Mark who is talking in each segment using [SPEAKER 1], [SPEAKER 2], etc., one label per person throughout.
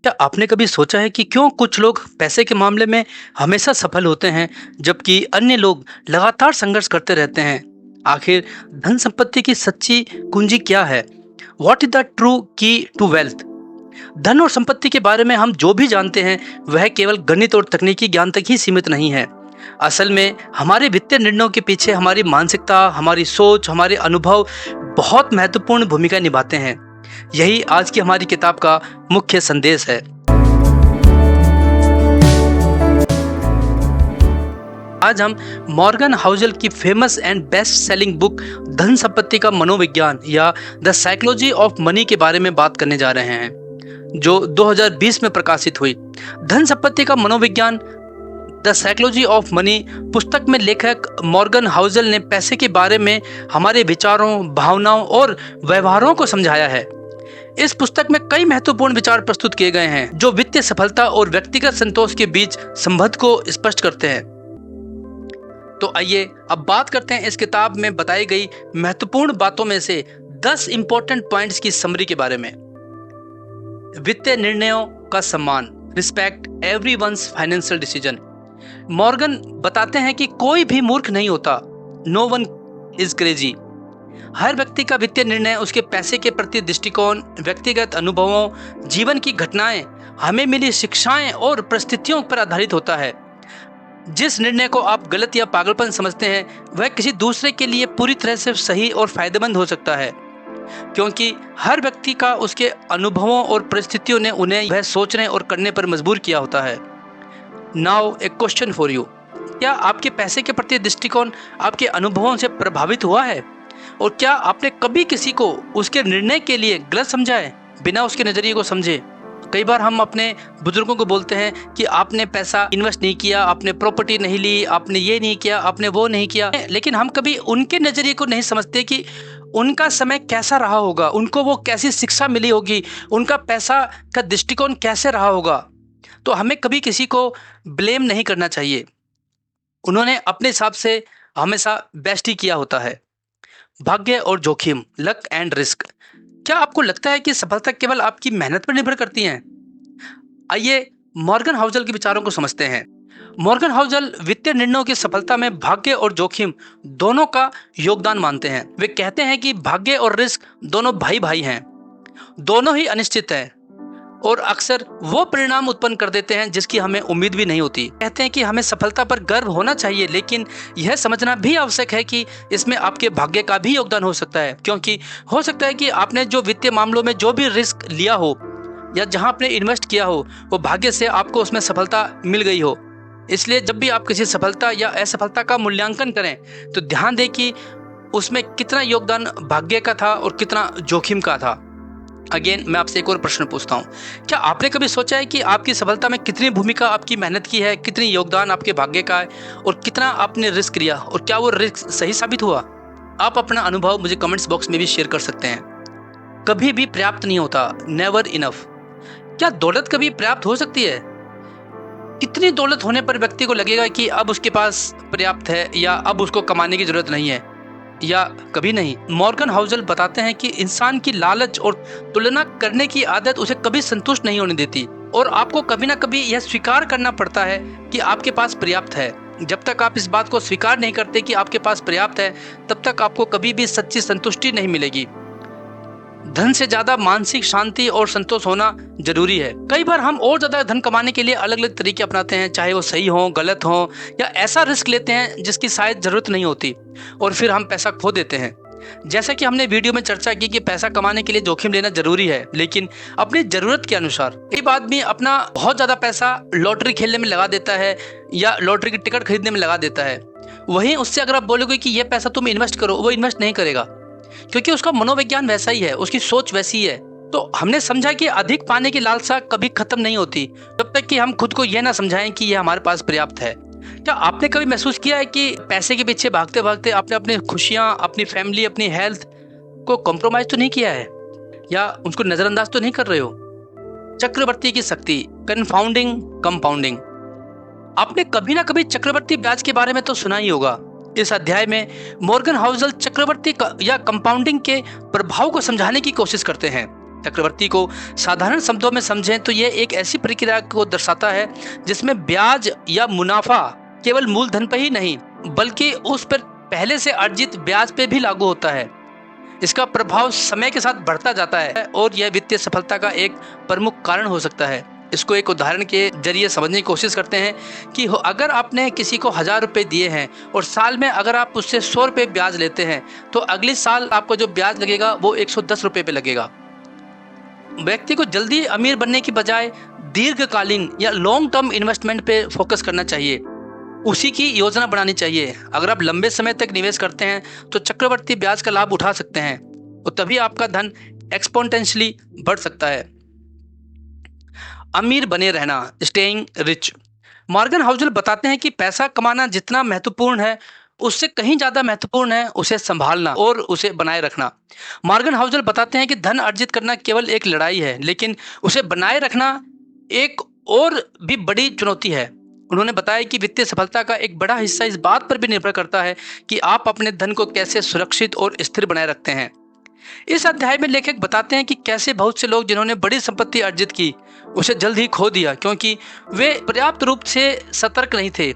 [SPEAKER 1] क्या आपने कभी सोचा है कि क्यों कुछ लोग पैसे के मामले में हमेशा सफल होते हैं जबकि अन्य लोग लगातार संघर्ष करते रहते हैं? आखिर धन संपत्ति की सच्ची कुंजी क्या है? वॉट इज द ट्रू की टू वेल्थ? धन और संपत्ति के बारे में हम जो भी जानते हैं वह केवल गणित और तकनीकी ज्ञान तक ही सीमित नहीं है। असल में हमारे वित्तीय निर्णयों के पीछे हमारी मानसिकता, हमारी सोच, हमारे अनुभव बहुत महत्वपूर्ण भूमिका निभाते हैं। यही आज की हमारी किताब का मुख्य संदेश है। आज हम मॉर्गन हाउसल की famous and best selling book धन संपत्ति का मनोविज्ञान या द साइकोलॉजी ऑफ मनी के बारे में बात करने जा रहे हैं, जो 2020 में प्रकाशित हुई। धन संपत्ति का मनोविज्ञान द साइकोलॉजी ऑफ मनी पुस्तक में लेखक मॉर्गन हाउसल ने पैसे के बारे में हमारे विचारों, भावनाओं और व्यवहारों को समझाया है। इस पुस्तक में कई महत्वपूर्ण विचार प्रस्तुत किए गए हैं जो वित्तीय सफलता और व्यक्तिगत संतोष के बीच संबंध को स्पष्ट करते हैं। तो आइए अब बात करते हैं इस किताब में बताई गई महत्वपूर्ण बातों में से 10 इंपॉर्टेंट पॉइंट्स की समरी के बारे में। वित्तीय निर्णयों का सम्मान, respect everyone's financial decision. Morgan बताते हैं कि कोई भी मूर्ख नहीं होता, नो वन इज क्रेजी। हर व्यक्ति का वित्तीय निर्णय उसके पैसे के प्रति दृष्टिकोण, व्यक्तिगत अनुभवों, जीवन की घटनाएं, हमें मिली शिक्षाएं और परिस्थितियों पर आधारित होता है। जिस निर्णय को आप गलत या पागलपन समझते हैं वह किसी दूसरे के लिए पूरी तरह से सही और फायदेमंद हो सकता है, क्योंकि हर व्यक्ति का उसके अनुभवों और परिस्थितियों ने उन्हें वह सोचने और करने पर मजबूर किया होता है। Now A question for you, क्या आपके पैसे के प्रति दृष्टिकोण आपके अनुभवों से प्रभावित हुआ है? और क्या आपने कभी किसी को उसके निर्णय के लिए गलत समझा है बिना उसके नजरिए को समझे? कई बार हम अपने बुजुर्गों को बोलते हैं कि आपने पैसा इन्वेस्ट नहीं किया, आपने प्रॉपर्टी नहीं ली, आपने ये नहीं किया, आपने वो नहीं किया, लेकिन हम कभी उनके नजरिए को नहीं समझते कि उनका समय कैसा रहा होगा, उनको वो कैसी शिक्षा मिली होगी, उनका पैसा का दृष्टिकोण कैसे रहा होगा। तो हमें कभी किसी को ब्लेम नहीं करना चाहिए, उन्होंने अपने हिसाब से हमेशा बेस्ट ही किया होता है। भाग्य और जोखिम, लक एंड रिस्क। क्या आपको लगता है कि सफलता केवल आपकी मेहनत पर निर्भर करती है? आइए मॉर्गन हाउसल के विचारों को समझते हैं। मॉर्गन हाउसल वित्तीय निर्णयों की सफलता में भाग्य और जोखिम दोनों का योगदान मानते हैं। वे कहते हैं कि भाग्य और रिस्क दोनों भाई भाई हैं, दोनों ही अनिश्चित हैं और अक्सर वो परिणाम उत्पन्न कर देते हैं जिसकी हमें उम्मीद भी नहीं होती। कहते हैं कि हमें सफलता पर गर्व होना चाहिए, लेकिन यह समझना भी आवश्यक है कि इसमें आपके भाग्य का भी योगदान हो सकता है, क्योंकि हो सकता है कि आपने जो वित्तीय मामलों में जो भी रिस्क लिया हो या जहां आपने इन्वेस्ट किया हो वो भाग्य से आपको उसमें सफलता मिल गई हो। इसलिए जब भी आप किसी सफलता या असफलता का मूल्यांकन करें तो ध्यान दें कि उसमें कितना योगदान भाग्य का था और कितना जोखिम का था। अगेन मैं आपसे एक और प्रश्न पूछता हूँ, क्या आपने कभी सोचा है कि आपकी सफलता में कितनी भूमिका आपकी मेहनत की है, कितनी योगदान आपके भाग्य का है और कितना आपने रिस्क लिया और क्या वो रिस्क सही साबित हुआ? आप अपना अनुभव मुझे कमेंट्स बॉक्स में भी शेयर कर सकते हैं। कभी भी पर्याप्त नहीं होता, नेवर इनफ। क्या दौलत कभी पर्याप्त हो सकती है? कितनी दौलत होने पर व्यक्ति को लगेगा कि अब उसके पास पर्याप्त है या अब उसको कमाने की जरूरत नहीं है, या कभी नहीं। मॉर्गन हाउसल बताते हैं कि इंसान की लालच और तुलना करने की आदत उसे कभी संतुष्ट नहीं होने देती और आपको कभी ना कभी यह स्वीकार करना पड़ता है कि आपके पास पर्याप्त है। जब तक आप इस बात को स्वीकार नहीं करते कि आपके पास पर्याप्त है, तब तक आपको कभी भी सच्ची संतुष्टि नहीं मिलेगी। धन से ज्यादा मानसिक शांति और संतोष होना जरूरी है। कई बार हम और ज्यादा धन कमाने के लिए अलग अलग तरीके अपनाते हैं, चाहे वो सही हो, गलत हो, या ऐसा रिस्क लेते हैं जिसकी शायद जरूरत नहीं होती और फिर हम पैसा खो देते हैं। जैसा कि हमने वीडियो में चर्चा की कि पैसा कमाने के लिए जोखिम लेना जरूरी है, लेकिन अपनी जरूरत के अनुसार। एक आदमी अपना बहुत ज्यादा पैसा लॉटरी खेलने में लगा देता है या लॉटरी की टिकट खरीदने में लगा देता है। वहीं उससे अगर आप बोलोगे कि यह पैसा तुम इन्वेस्ट करो, वो इन्वेस्ट नहीं करेगा, क्योंकि उसका मनोविज्ञान वैसा ही है, उसकी सोच वैसी है। तो हमने समझा कि अधिक पाने की लालसा कभी खत्म नहीं होती जब तक कि हम खुद को यह ना समझाएं कि यह हमारे पास पर्याप्त है। क्या आपने कभी महसूस किया है कि पैसे के पीछे भागते भागते आपने अपनी खुशियां, अपनी फैमिली, अपनी हेल्थ को कॉम्प्रोमाइज तो नहीं किया है या उसको नजरअंदाज तो नहीं कर रहे हो? चक्रवर्ती की शक्ति, कन्फाउंडिंग कंपाउंडिंग। आपने कभी ना कभी चक्रवर्ती ब्याज के बारे में तो सुना ही होगा। इस अध्याय में मॉर्गन हाउसल चक्रवर्ती या कंपाउंडिंग के प्रभाव को समझाने की कोशिश करते हैं। चक्रवर्ती को साधारण शब्दों में समझें तो यह एक ऐसी प्रक्रिया को दर्शाता है जिसमें ब्याज या मुनाफा केवल मूलधन पर ही नहीं बल्कि उस पर पहले से अर्जित ब्याज पे भी लागू होता है। इसका प्रभाव समय के साथ बढ़ता जाता है और यह वित्तीय सफलता का एक प्रमुख कारण हो सकता है। इसको एक उदाहरण के जरिए समझने की कोशिश करते हैं कि अगर आपने किसी को 1000 रुपये दिए हैं और साल में अगर आप उससे 100 रुपये ब्याज लेते हैं तो अगले साल आपको जो ब्याज लगेगा वो 110 रुपये पे लगेगा। व्यक्ति को जल्दी अमीर बनने की बजाय दीर्घकालीन या लॉन्ग टर्म इन्वेस्टमेंट पे फोकस करना चाहिए, उसी की योजना बनानी चाहिए। अगर आप लंबे समय तक निवेश करते हैं तो चक्रवर्ती ब्याज का लाभ उठा सकते हैं और तभी आपका धन एक्सपोनेंशियली बढ़ सकता है। अमीर बने रहना, स्टेइंग रिच। मॉर्गन हाउसल बताते हैं कि पैसा कमाना जितना महत्वपूर्ण है उससे कहीं ज़्यादा महत्वपूर्ण है उसे संभालना और उसे बनाए रखना। मॉर्गन हाउसल बताते हैं कि धन अर्जित करना केवल एक लड़ाई है लेकिन उसे बनाए रखना एक और भी बड़ी चुनौती है। उन्होंने बताया कि वित्तीय सफलता का एक बड़ा हिस्सा इस बात पर भी निर्भर करता है कि आप अपने धन को कैसे सुरक्षित और स्थिर बनाए रखते हैं। इस अध्याय में लेखक बताते हैं कि कैसे बहुत से लोग जिन्होंने बड़ी संपत्ति अर्जित की उसे जल्द ही खो दिया क्योंकि वे पर्याप्त रूप से सतर्क नहीं थे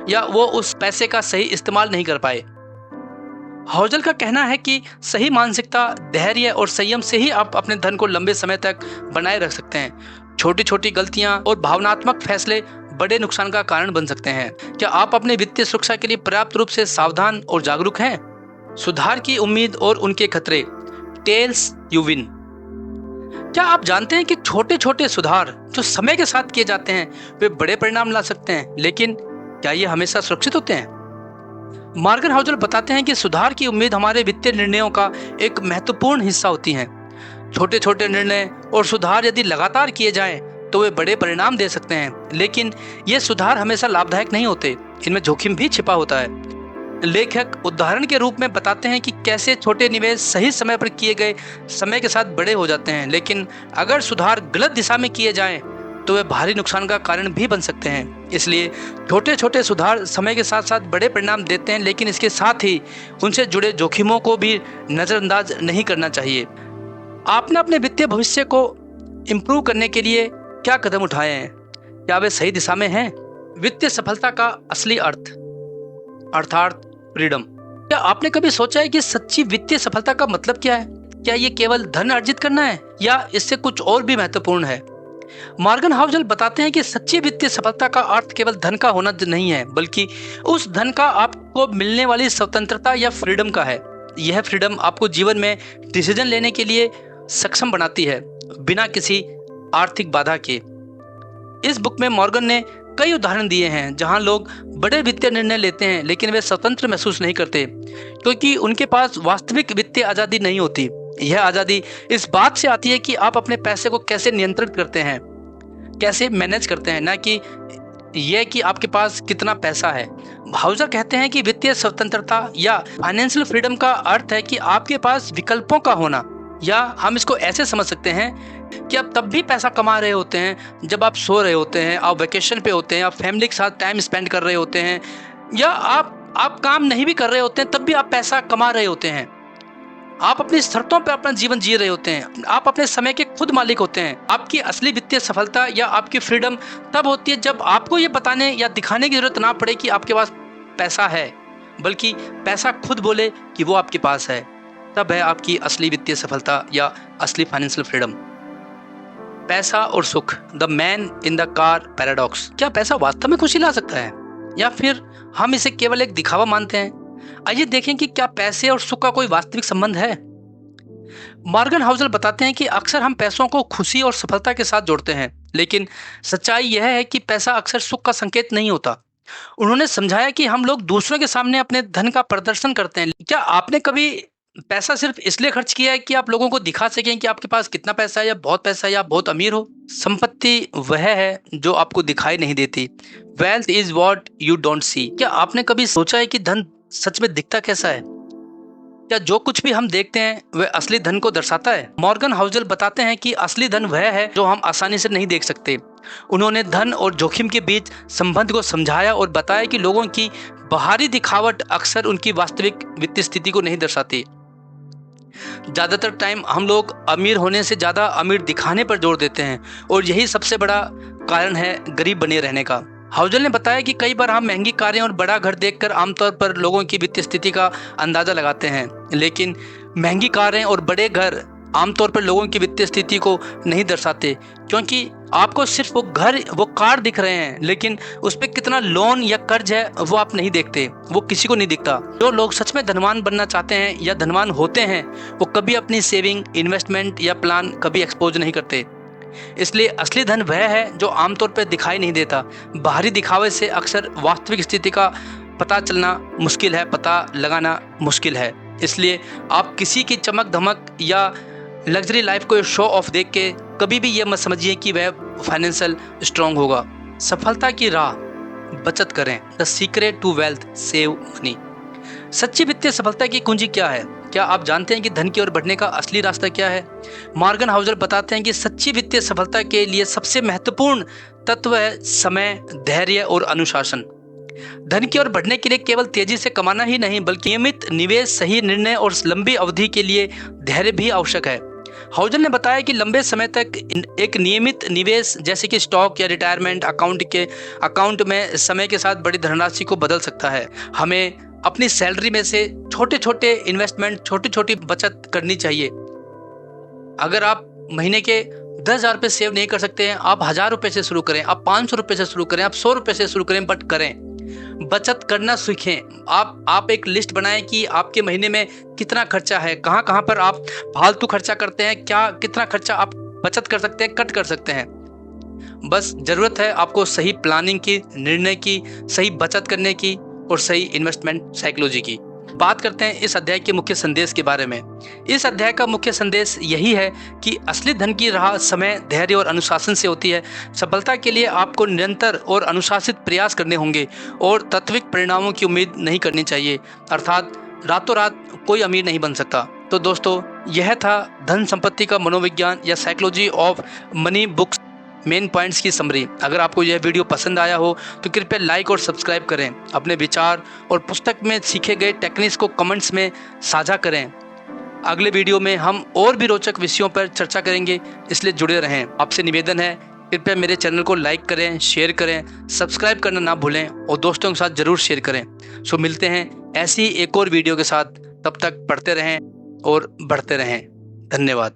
[SPEAKER 1] या वो उस पैसे का सही इस्तेमाल नहीं कर पाए। हाउसल का कहना है कि सही मानसिकता, धैर्य और संयम से ही आप अपने धन को लंबे समय तक बनाए रख सकते हैं। छोटी छोटी गलतियां और भावनात्मक फैसले बड़े नुकसान का कारण बन सकते हैं। क्या आप अपने वित्तीय सुरक्षा के लिए पर्याप्त रूप से सावधान और जागरूक हैं? सुधार की उम्मीद और उनके खतरे, टेल्स यू विन। क्या आप जानते हैं कि छोटे छोटे सुधार जो समय के साथ किए जाते हैं वे बड़े परिणाम ला सकते हैं, लेकिन क्या ये हमेशा सुरक्षित होते हैं? मॉर्गन हाउसल बताते हैं कि सुधार की उम्मीद हमारे वित्तीय निर्णयों का एक महत्वपूर्ण हिस्सा होती है। छोटे छोटे निर्णय और सुधार यदि लगातार किए जाएं तो वे बड़े परिणाम दे सकते हैं, लेकिन ये सुधार हमेशा लाभदायक नहीं होते, इनमें जोखिम भी छिपा होता है। लेखक उदाहरण के रूप में बताते हैं कि कैसे छोटे निवेश सही समय पर किए गए समय के साथ बड़े हो जाते हैं, लेकिन अगर सुधार गलत दिशा में किए जाएं तो वे भारी नुकसान का कारण भी बन सकते हैं। इसलिए छोटे छोटे सुधार समय के साथ साथ बड़े परिणाम देते हैं, लेकिन इसके साथ ही उनसे जुड़े जोखिमों को भी नज़रअंदाज नहीं करना चाहिए। आपने अपने वित्तीय भविष्य को इम्प्रूव करने के लिए क्या कदम उठाए हैं? क्या वे सही दिशा में हैं? वित्तीय सफलता का असली अर्थ अर्थात फ्रीडम। क्या आपने कभी सोचा है कि सच्ची वित्तीय सफलता का मतलब क्या है? क्या ये केवल धन अर्जित करना है या इससे कुछ और भी महत्वपूर्ण है? मॉर्गन हाउसल बताते हैं कि सच्ची वित्तीय सफलता का अर्थ केवल धन का होना नहीं है, बल्कि उस धन का आपको मिलने वाली स्वतंत्रता या फ्रीडम का है। यह फ्रीडम आपको जीवन में डिसीजन लेने के लिए सक्षम बनाती है बिना किसी आर्थिक बाधा के। इस बुक में मॉर्गन ने कई उदाहरण दिए हैं जहां लोग बड़े वित्तीय निर्णय लेते हैं लेकिन वे स्वतंत्र महसूस नहीं करते क्योंकि उनके पास वास्तविक वित्तीय आज़ादी नहीं होती। यह आज़ादी इस बात से आती है कि आप अपने पैसे को कैसे नियंत्रित करते हैं, कैसे मैनेज करते हैं, ना कि यह कि आपके पास कितना पैसा है। हाउसल कहते हैं कि वित्तीय स्वतंत्रता या फाइनेंशियल फ्रीडम का अर्थ है कि आपके पास विकल्पों का होना, या हम इसको ऐसे समझ सकते हैं कि आप तब भी पैसा कमा रहे होते हैं जब आप सो रहे होते हैं, आप वेकेशन पे होते हैं, आप फैमिली के साथ टाइम स्पेंड कर रहे होते हैं, या आप काम नहीं भी कर रहे होते हैं तब भी आप पैसा कमा रहे होते हैं। आप अपनी शर्तों पे अपना जीवन जी रहे होते हैं, आप अपने समय के खुद मालिक होते हैं। आपकी असली वित्तीय सफलता या आपकी फ्रीडम तब होती है जब आपको ये बताने या दिखाने की जरूरत ना पड़े कि आपके पास पैसा है, बल्कि पैसा खुद बोले कि वो आपके पास है। तब है आपकी असली वित्तीय सफलता या असली फाइनेंशियल फ्रीडम। पैसा और सुख, the man in the car paradox. क्या पैसा वास्तव में खुशी ला सकता है या फिर हम इसे केवल एक दिखावा मानते हैं? आइए देखें कि क्या पैसे और सुख का कोई वास्तविक संबंध है। मॉर्गन हाउसल बताते हैं कि अक्सर हम पैसों को खुशी और सफलता के साथ जोड़ते हैं, लेकिन सच्चाई यह है कि पैसा अक्सर सुख का संकेत नहीं होता। उन्होंने समझाया कि हम लोग दूसरों के सामने अपने धन का प्रदर्शन करते हैं। क्या आपने कभी पैसा सिर्फ इसलिए खर्च किया है कि आप लोगों को दिखा सकें कि आपके पास कितना पैसा है, या बहुत पैसा है, या बहुत अमीर हो? संपत्ति वह है जो आपको दिखाई नहीं देती। Wealth is what you don't see. क्या आपने कभी सोचा है कि धन सच में दिखता कैसा है? क्या जो कुछ भी हम देखते हैं वह असली धन को दर्शाता है? मॉर्गन हाउसल बताते हैं कि असली धन वह है जो हम आसानी से नहीं देख सकते। उन्होंने धन और जोखिम के बीच संबंध को समझाया और बताया कि लोगों की बाहरी दिखावट अक्सर उनकी वास्तविक वित्तीय स्थिति को नहीं दर्शाती। ज़्यादातर टाइम हम लोग अमीर होने से ज़्यादा अमीर दिखाने पर जोर देते हैं और यही सबसे बड़ा कारण है गरीब बने रहने का। हाउजल ने बताया कि कई बार हम महंगी कारें और बड़ा घर देखकर आमतौर पर लोगों की वित्तीय स्थिति का अंदाज़ा लगाते हैं, लेकिन महंगी कारें और बड़े घर आमतौर पर लोगों की वित्तीय स्थिति को नहीं दर्शाते, क्योंकि आपको सिर्फ वो कार दिख रहे हैं, लेकिन उस पर कितना लोन या कर्ज है वो आप नहीं देखते, वो किसी को नहीं दिखता। जो लोग सच में धनवान बनना चाहते हैं या धनवान होते हैं, वो कभी अपनी सेविंग, इन्वेस्टमेंट या प्लान कभी एक्सपोज नहीं करते। इसलिए असली धन वह है जो आमतौर पर दिखाई नहीं देता। बाहरी दिखावे से अक्सर वास्तविक स्थिति का पता चलना मुश्किल है, पता लगाना मुश्किल है। इसलिए आप किसी की चमक धमक या लग्जरी लाइफ को शो ऑफ देख के कभी भी ये मत समझिए कि वह फाइनेंशियल स्ट्रांग होगा। सफलता की राह, बचत करें। The secret to wealth, save money. सच्ची वित्तीय सफलता की कुंजी क्या है? क्या आप जानते हैं कि धन की ओर बढ़ने का असली रास्ता क्या है? मॉर्गन हाउजल बताते हैं कि सच्ची वित्तीय सफलता के लिए सबसे महत्वपूर्ण तत्व है समय, धैर्य और अनुशासन। धन की ओर बढ़ने के लिए केवल तेजी से कमाना ही नहीं, बल्कि नियमित निवेश, सही निर्णय और लंबी अवधि के लिए धैर्य भी आवश्यक है। हाउजल ने बताया कि लंबे समय तक एक नियमित निवेश जैसे कि स्टॉक या रिटायरमेंट अकाउंट में समय के साथ बड़ी धनराशि को बदल सकता है। हमें अपनी सैलरी में से छोटे छोटे इन्वेस्टमेंट, छोटी छोटी बचत करनी चाहिए। अगर आप महीने के 10,000 रुपये सेव नहीं कर सकते हैं, आप 1,000 रुपये से शुरू करें, आप 500 रुपये से शुरू करें, आप 100 रुपये से शुरू करें, बट करें। बचत करना सीखें। आप एक लिस्ट बनाएं कि आपके महीने में कितना खर्चा है, कहाँ कहाँ पर आप फालतू खर्चा करते हैं, कितना खर्चा आप बचत कर सकते हैं, कट कर सकते हैं। बस ज़रूरत है आपको सही प्लानिंग की, निर्णय की, सही बचत करने की और सही इन्वेस्टमेंट साइकोलॉजी की। बात करते हैं इस अध्याय के मुख्य संदेश के बारे में। इस अध्याय का मुख्य संदेश यही है कि असली धन की राह समय, धैर्य और अनुशासन से होती है। सफलता के लिए आपको निरंतर और अनुशासित प्रयास करने होंगे और तात्विक परिणामों की उम्मीद नहीं करनी चाहिए, अर्थात रातों रात कोई अमीर नहीं बन सकता। तो दोस्तों, यह था धन संपत्ति का मनोविज्ञान या psychology of money books main points की समरी। अगर आपको यह वीडियो पसंद आया हो तो कृपया लाइक और सब्सक्राइब करें। अपने विचार और पुस्तक में सीखे गए टेक्निक्स को कमेंट्स में साझा करें। अगले वीडियो में हम और भी रोचक विषयों पर चर्चा करेंगे, इसलिए जुड़े रहें। आपसे निवेदन है, कृपया मेरे चैनल को लाइक करें, शेयर करें, सब्सक्राइब करना ना भूलें और दोस्तों के साथ ज़रूर शेयर करें। सो मिलते हैं ऐसी एक और वीडियो के साथ। तब तक पढ़ते रहें और बढ़ते रहें। धन्यवाद।